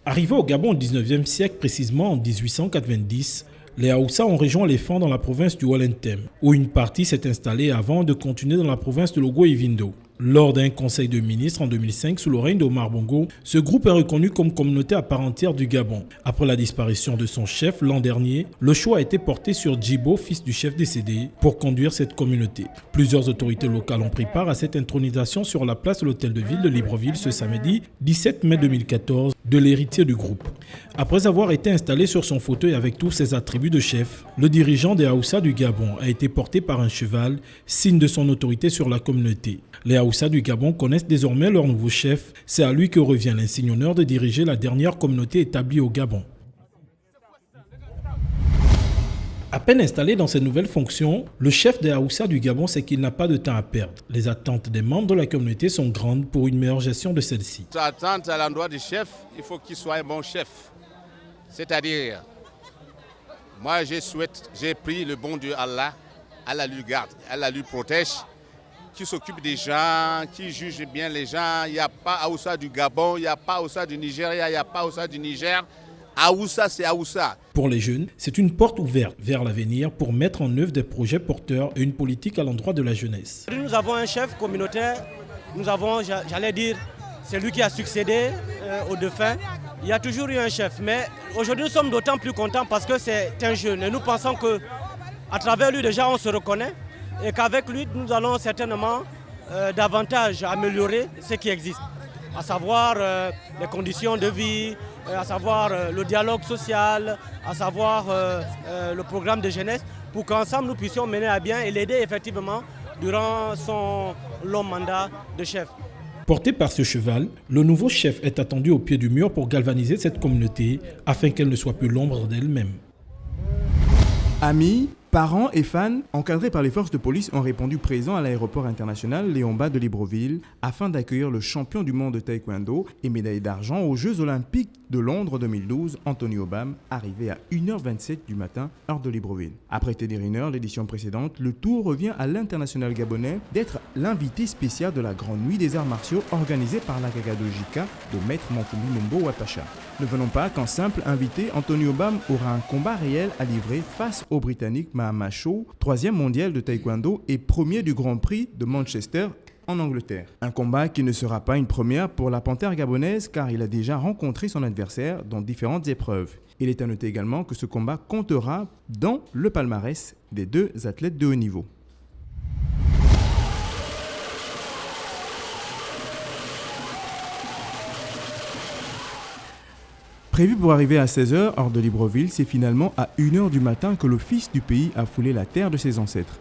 Arrivés au Gabon au 19e siècle, précisément en 1890, les Haoussa ont rejoint les Fans dans la province du Walentem, où une partie s'est installée avant de continuer dans la province de Logo et Vindo. Lors d'un conseil de ministres en 2005 sous le règne d'Omar Bongo, ce groupe est reconnu comme communauté à part entière du Gabon. Après la disparition de son chef l'an dernier, le choix a été porté sur Djibo, fils du chef décédé, pour conduire cette communauté. Plusieurs autorités locales ont pris part à cette intronisation sur la place de l'hôtel de ville de Libreville ce samedi 17 mai 2014 de l'héritier du groupe. Après avoir été installé sur son fauteuil avec tous ses attributs de chef, le dirigeant des Haoussa du Gabon a été porté par un cheval, signe de son autorité sur la communauté. Les Haoussa du Gabon connaissent désormais leur nouveau chef. C'est à lui que revient l'insigne honneur de diriger la dernière communauté établie au Gabon. À peine installé dans ses nouvelles fonctions, le chef des Haoussa du Gabon sait qu'il n'a pas de temps à perdre. Les attentes des membres de la communauté sont grandes pour une meilleure gestion de celle-ci. L'attente à l'endroit du chef, il faut qu'il soit un bon chef. C'est-à-dire, moi j'ai pris le bon Dieu Allah, Allah lui garde, Allah lui protège, qui s'occupe des gens, qui juge bien les gens. Il n'y a pas Haoussa du Gabon, il n'y a pas Haoussa du Nigeria, il n'y a pas Haoussa du Niger. Haoussa, c'est Haoussa. Pour les jeunes, c'est une porte ouverte vers l'avenir pour mettre en œuvre des projets porteurs et une politique à l'endroit de la jeunesse. Nous avons un chef communautaire, nous avons, j'allais dire, c'est lui qui a succédé au défunt. Il y a toujours eu un chef, mais aujourd'hui nous sommes d'autant plus contents parce que c'est un jeune. Et nous pensons qu'à travers lui déjà on se reconnaît et qu'avec lui nous allons certainement davantage améliorer ce qui existe, à savoir les conditions de vie, à savoir le dialogue social, à savoir le programme de jeunesse, pour qu'ensemble nous puissions mener à bien et l'aider effectivement durant son long mandat de chef. Porté par ce cheval, le nouveau chef est attendu au pied du mur pour galvaniser cette communauté afin qu'elle ne soit plus l'ombre d'elle-même. Amis, parents et fans encadrés par les forces de police ont répondu présents à l'aéroport international Léon Mba de Libreville afin d'accueillir le champion du monde de taekwondo et médaillé d'argent aux Jeux Olympiques de Londres 2012, Anthony Obam, arrivé à 1h27 du matin, heure de Libreville. Après Teddy Riner, l'édition précédente, le tour revient à l'international gabonais d'être l'invité spécial de la Grande Nuit des Arts Martiaux organisée par la Gagadojika de Maître Mankoumi Mombo Wapacha. Ne venons pas qu'en simple invité, Anthony Obam aura un combat réel à livrer face au Britannique Mahama Chow, 3e mondial de taekwondo et premier du Grand Prix de Manchester en Angleterre. Un combat qui ne sera pas une première pour la panthère gabonaise car il a déjà rencontré son adversaire dans différentes épreuves. Il est à noter également que ce combat comptera dans le palmarès des deux athlètes de haut niveau. Prévu pour arriver à 16h, hors de Libreville, c'est finalement à 1h du matin que le fils du pays a foulé la terre de ses ancêtres.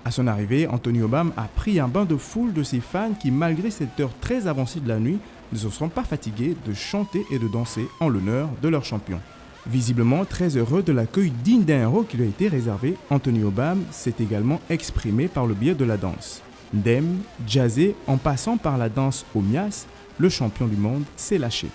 À son arrivée, Anthony Obam a pris un bain de foule de ses fans qui, malgré cette heure très avancée de la nuit, ne se sont pas fatigués de chanter et de danser en l'honneur de leur champion. Visiblement très heureux de l'accueil digne d'un héros qui lui a été réservé, Anthony Obam s'est également exprimé par le biais de la danse. Ndem, jazzé, en passant par la danse au mias, le champion du monde s'est lâché.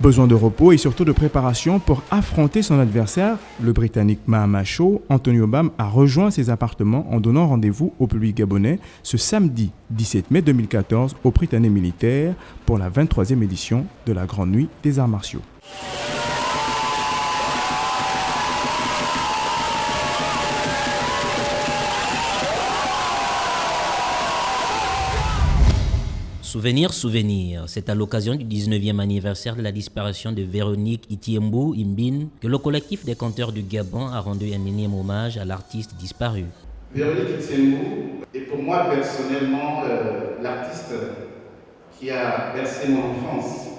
Besoin de repos et surtout de préparation pour affronter son adversaire, le Britannique Mahama Chow, Anthony Obam a rejoint ses appartements en donnant rendez-vous au public gabonais ce samedi 17 mai 2014 au Prytanée militaire pour la 23e édition de la Grande Nuit des Arts Martiaux. Souvenir, c'est à l'occasion du 19e anniversaire de la disparition de Véronique Itiembou Imbine que le collectif des conteurs du Gabon a rendu un énième hommage à l'artiste disparu. Véronique Itiembou est pour moi personnellement l'artiste qui a bercé mon enfance.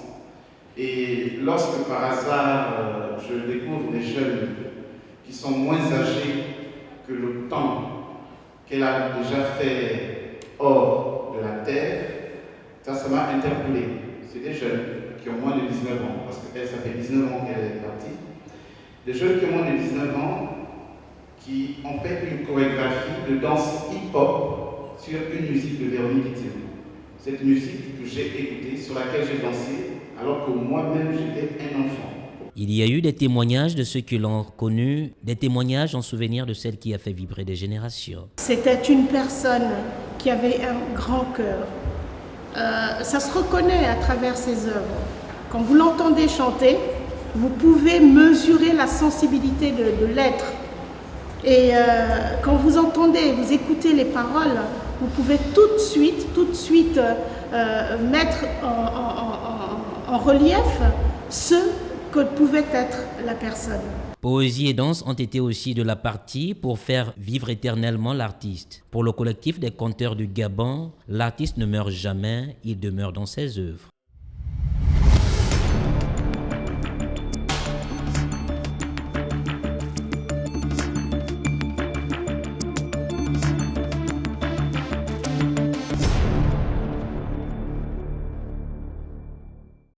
Et lorsque par hasard je découvre des jeunes qui sont moins âgés que le temps qu'elle a déjà fait hors de la terre, ça m'a interpellé. C'est des jeunes qui ont moins de 19 ans, parce qu'elle, ça fait 19 ans qu'elle est partie. Des jeunes qui ont moins de 19 ans qui ont fait une chorégraphie de danse hip-hop sur une musique de Véronique Itiembou. Cette musique que j'ai écoutée, sur laquelle j'ai dansé, alors que moi-même j'étais un enfant. Il y a eu des témoignages de ceux qui l'ont connu, des témoignages en souvenir de celle qui a fait vibrer des générations. C'était une personne qui avait un grand cœur. Ça se reconnaît à travers ses œuvres. Quand vous l'entendez chanter, vous pouvez mesurer la sensibilité de l'être. Et quand vous entendez, vous écoutez les paroles, vous pouvez tout de suite mettre en relief ce que pouvait être la personne. Poésie et danse ont été aussi de la partie pour faire vivre éternellement l'artiste. Pour le collectif des conteurs du Gabon, l'artiste ne meurt jamais, il demeure dans ses œuvres.